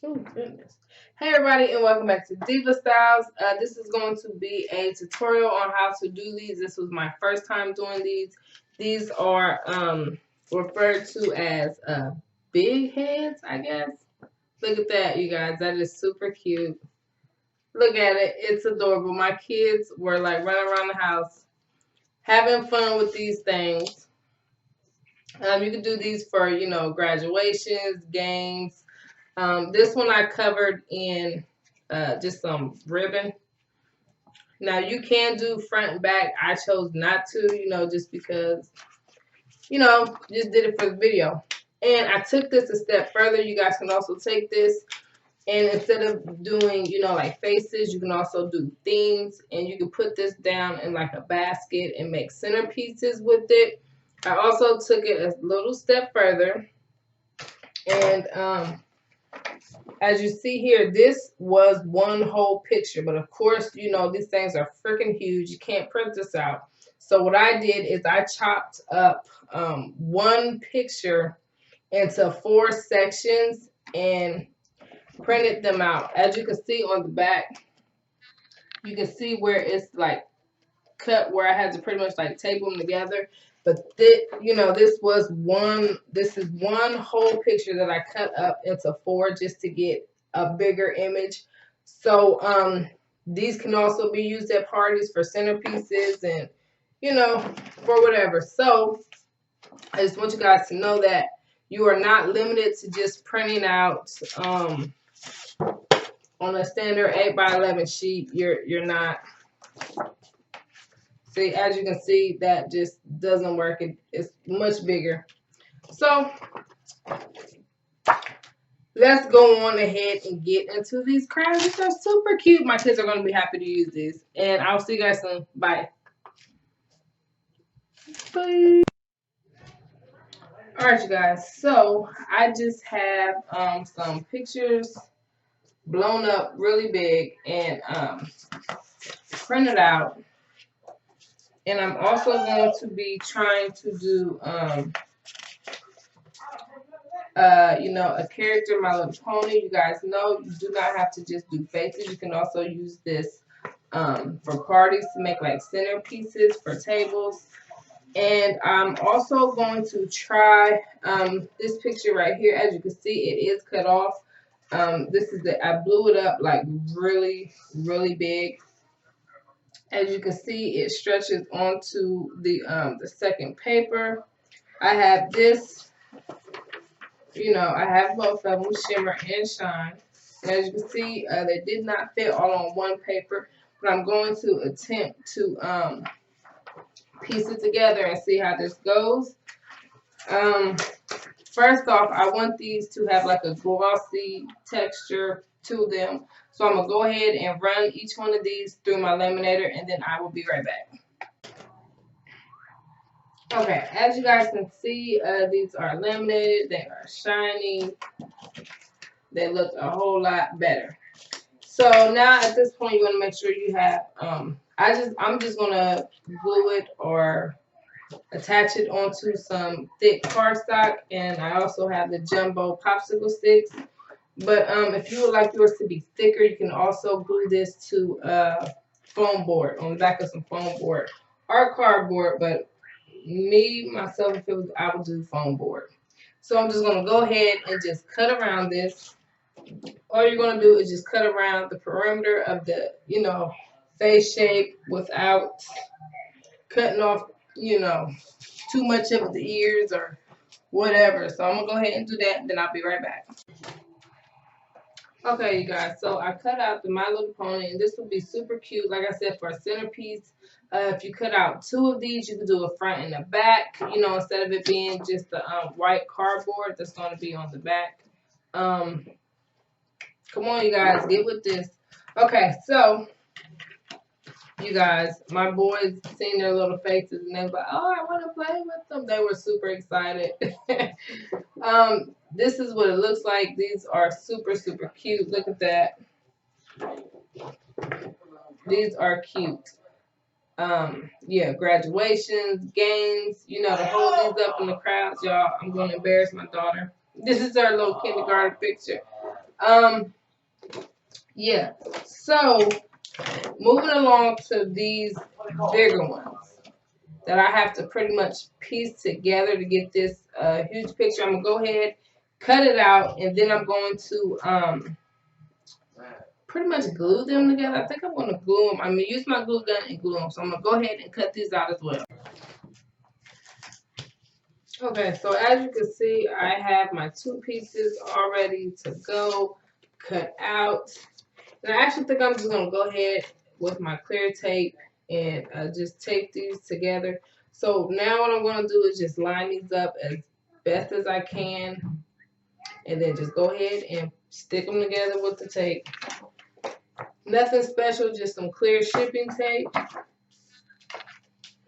Oh goodness. Hey everybody, and welcome back to Diva Styles. This is going to be a tutorial on how to do these. This was my first time doing these. These are referred to as big heads, I guess. Look at that, you guys. That is super cute. Look at it. It's adorable. My kids were like running around the house having fun with these things. You can do these for, graduations, games. This one I covered in just some ribbon. Now you can do front and back. I chose not to, just because, just did it for the video. And I took this a step further. You guys can also take this and instead of doing, like faces, you can also do themes, and you can put this down in like a basket and make centerpieces with it. I also took it a little step further, and as you see here, this was one whole picture, but of course, these things are freaking huge. You can't print this out. So what I did is I chopped up one picture into 4 sections and printed them out. As you can see on the back, you can see where it's like cut, where I had to pretty much like tape them together. But this is one whole picture that I cut up into 4 just to get a bigger image. So these can also be used at parties for centerpieces and for whatever. So I just want you guys to know that you are not limited to just printing out on a standard 8x11 sheet. You're not. See, as you can see, that just doesn't work. It's much bigger. So let's go on ahead and get into these crowns. These are super cute. My kids are going to be happy to use these. And I'll see you guys soon. Bye. Bye. Alright, you guys. So I just have some pictures blown up really big and printed out. And I'm also going to be trying to do, a character, My Little Pony. You guys know you do not have to just do faces. You can also use this for parties to make like centerpieces for tables. And I'm also going to try this picture right here. As you can see, it is cut off. I blew it up like really, really big. As you can see, it stretches onto the second paper. I have this, I have both of them, Shimmer and Shine. And as you can see, they did not fit all on one paper, but I'm going to attempt to piece it together and see how this goes. First off, I want these to have like a glossy texture to them. So I'm going to go ahead and run each one of these through my laminator, and then I will be right back. Okay, as you guys can see, these are laminated. They are shiny. They look a whole lot better. So now at this point, you want to make sure you have, I'm just going to glue it or attach it onto some thick cardstock, and I also have the jumbo popsicle sticks. But if you would like yours to be thicker, you can also glue this to foam board, on the back of some foam board or cardboard. But myself, I would do foam board. So I'm just going to go ahead and just cut around this. All you're going to do is just cut around the perimeter of the, face shape without cutting off, too much of the ears or whatever. So I'm going to go ahead and do that, and then I'll be right back. Okay, you guys, so I cut out the My Little Pony, and this will be super cute, like I said, for a centerpiece. If you cut out 2 of these, you can do a front and a back, instead of it being just the white cardboard that's going to be on the back. Come on, you guys, get with this. Okay, so, you guys, my boys seen their little faces, and they were like, oh, I want to play with them. They were super excited. This is what it looks like. These are super, super cute. Look at that. These are cute. Yeah, graduations, games, to hold these up in the crowds, y'all. I'm going to embarrass my daughter. This is our little kindergarten picture. Yeah. So moving along to these bigger ones that I have to pretty much piece together to get this huge picture. I'm gonna go ahead, cut it out, and then I'm going to pretty much glue them together. I think I'm gonna glue them. I'm gonna use my glue gun and glue them. So I'm gonna go ahead and cut these out as well. Okay, so as you can see, I have my two pieces all ready to go, cut out. And I actually think I'm just going to go ahead with my clear tape and just tape these together. So now what I'm going to do is just line these up as best as I can. And then just go ahead and stick them together with the tape. Nothing special, just some clear shipping tape.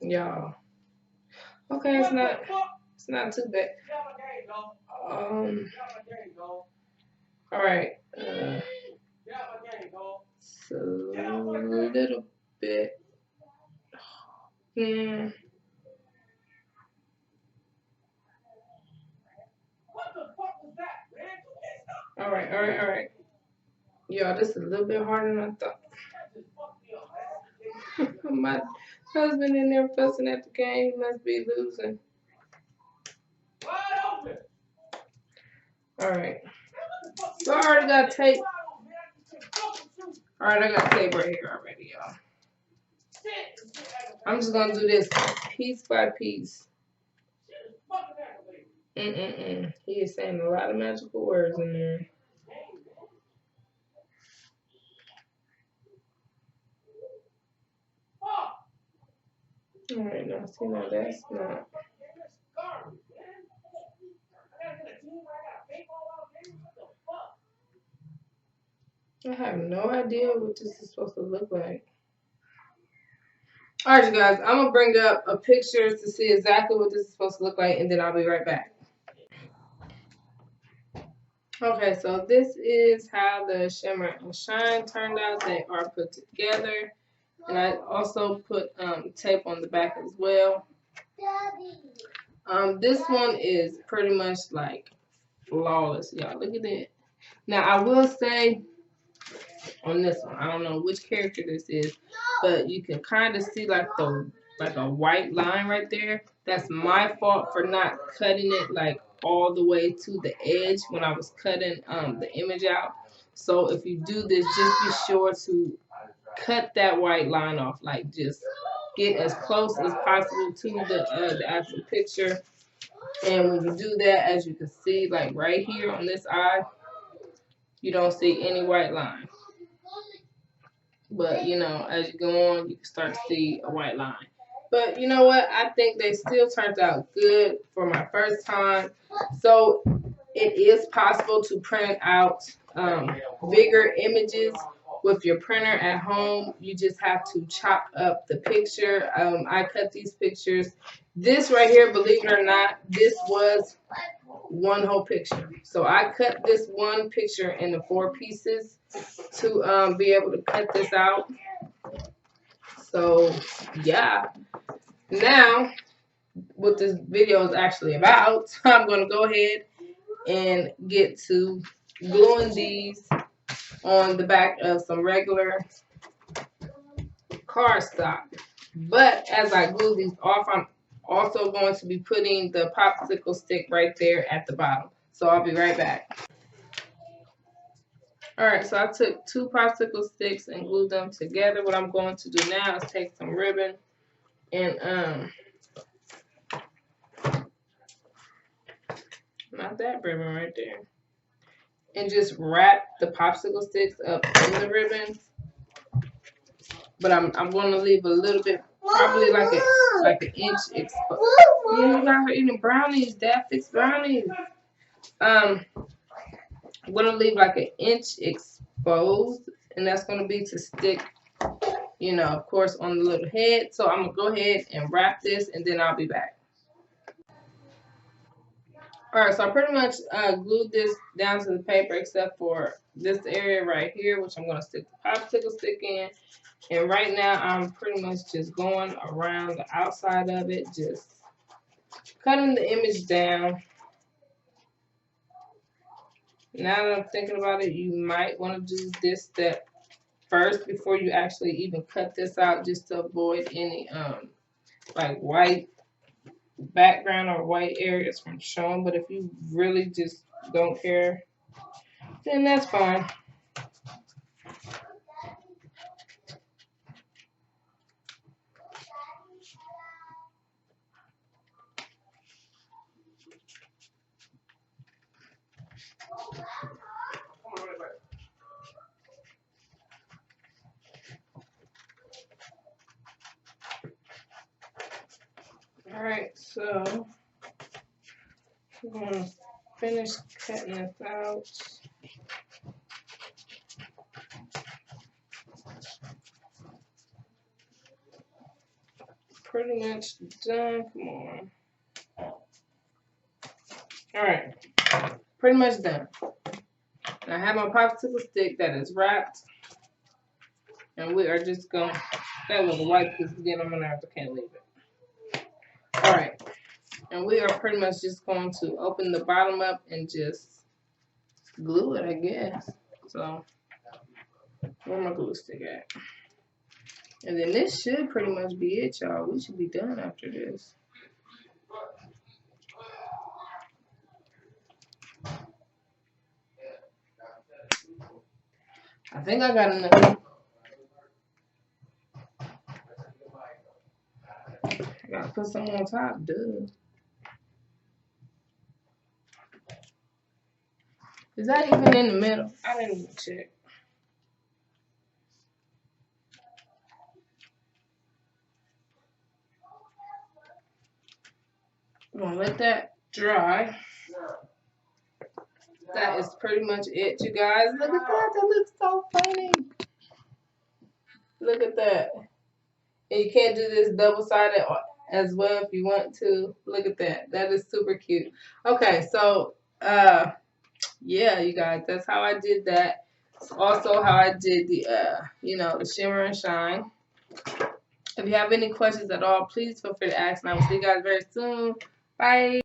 Y'all. Okay, it's not too bad. All right. So a little bit. Yeah. All right. Y'all, this is a little bit harder than I thought. My husband in there fussing at the game. He must be losing. All right. So I already got tape. All right, I got tape right here already, y'all. I'm just gonna do this piece by piece. He is saying a lot of magical words in there. All right, now see, now that's not. I have no idea what this is supposed to look like. All right, you guys, I'm gonna bring up a picture to see exactly what this is supposed to look like, and then I'll be right back. Okay, so this is how the shimmer and shine turned out. They are put together, and I also put tape on the back as well. This one is pretty much like flawless, y'all. Look at it. Now I will say on this one, I don't know which character this is, but you can kind of see like a white line right there. That's my fault for not cutting it like all the way to the edge when I was cutting the image out. So if you do this, just be sure to cut that white line off. Like just get as close as possible to the actual picture. And when you do that, as you can see, like right here on this eye, you don't see any white line. But, you know, as you go on, you can start to see a white line. But you know what? I think they still turned out good for my first time. So it is possible to print out bigger images with your printer at home. You just have to chop up the picture. I cut these pictures. This right here, believe it or not, this was one whole picture. So I cut this one picture into 4 pieces to be able to cut this out. So yeah. Now, what this video is actually about, I'm going to go ahead and get to gluing these on the back of some regular cardstock. But as I glue these off, I'm also going to be putting the popsicle stick right there at the bottom. So I'll be right back. Alright, so I took 2 popsicle sticks and glued them together. What I'm going to do now is take some ribbon and not that ribbon right there, and just wrap the popsicle sticks up in the ribbon. But I'm going to leave a little bit, probably like an inch exposed. Yeah, you guys are eating brownies, Dad fixed brownies. I'm going to leave like an inch exposed, and that's going to be to stick, you know, of course, on the little head. So I'm going to go ahead and wrap this, and then I'll be back. Alright, so I pretty much glued this down to the paper except for this area right here, which I'm going to stick the popsicle stick in. And right now, I'm pretty much just going around the outside of it, just cutting the image down. Now that I'm thinking about it, you might want to do this step first before you actually even cut this out, just to avoid any like white background or white areas from showing. But if you really just don't care, then that's fine. Alright, so we're going to finish cutting this out. Pretty much done. Come on. Alright, pretty much done. And I have my popsicle stick that is wrapped. And we are just going to, that little white piece again, I'm going to have to, can't leave it. Alright, and we are pretty much just going to open the bottom up and just glue it, I guess. So, where my glue stick at? And then this should pretty much be it, y'all. We should be done after this. I think I got enough. I gotta put some on top, duh. Is that even in the middle? I didn't even check. I'm gonna let that dry. That is pretty much it, you guys. Look at that. That looks so funny. Look at that. And you can't do this double-sided as well if you want to. Look at that. That is super cute. Okay, so yeah, you guys, that's how I did that. It's also how I did the the shimmer and shine. If you have any questions at all, please feel free to ask, and I will see you guys very soon. Bye.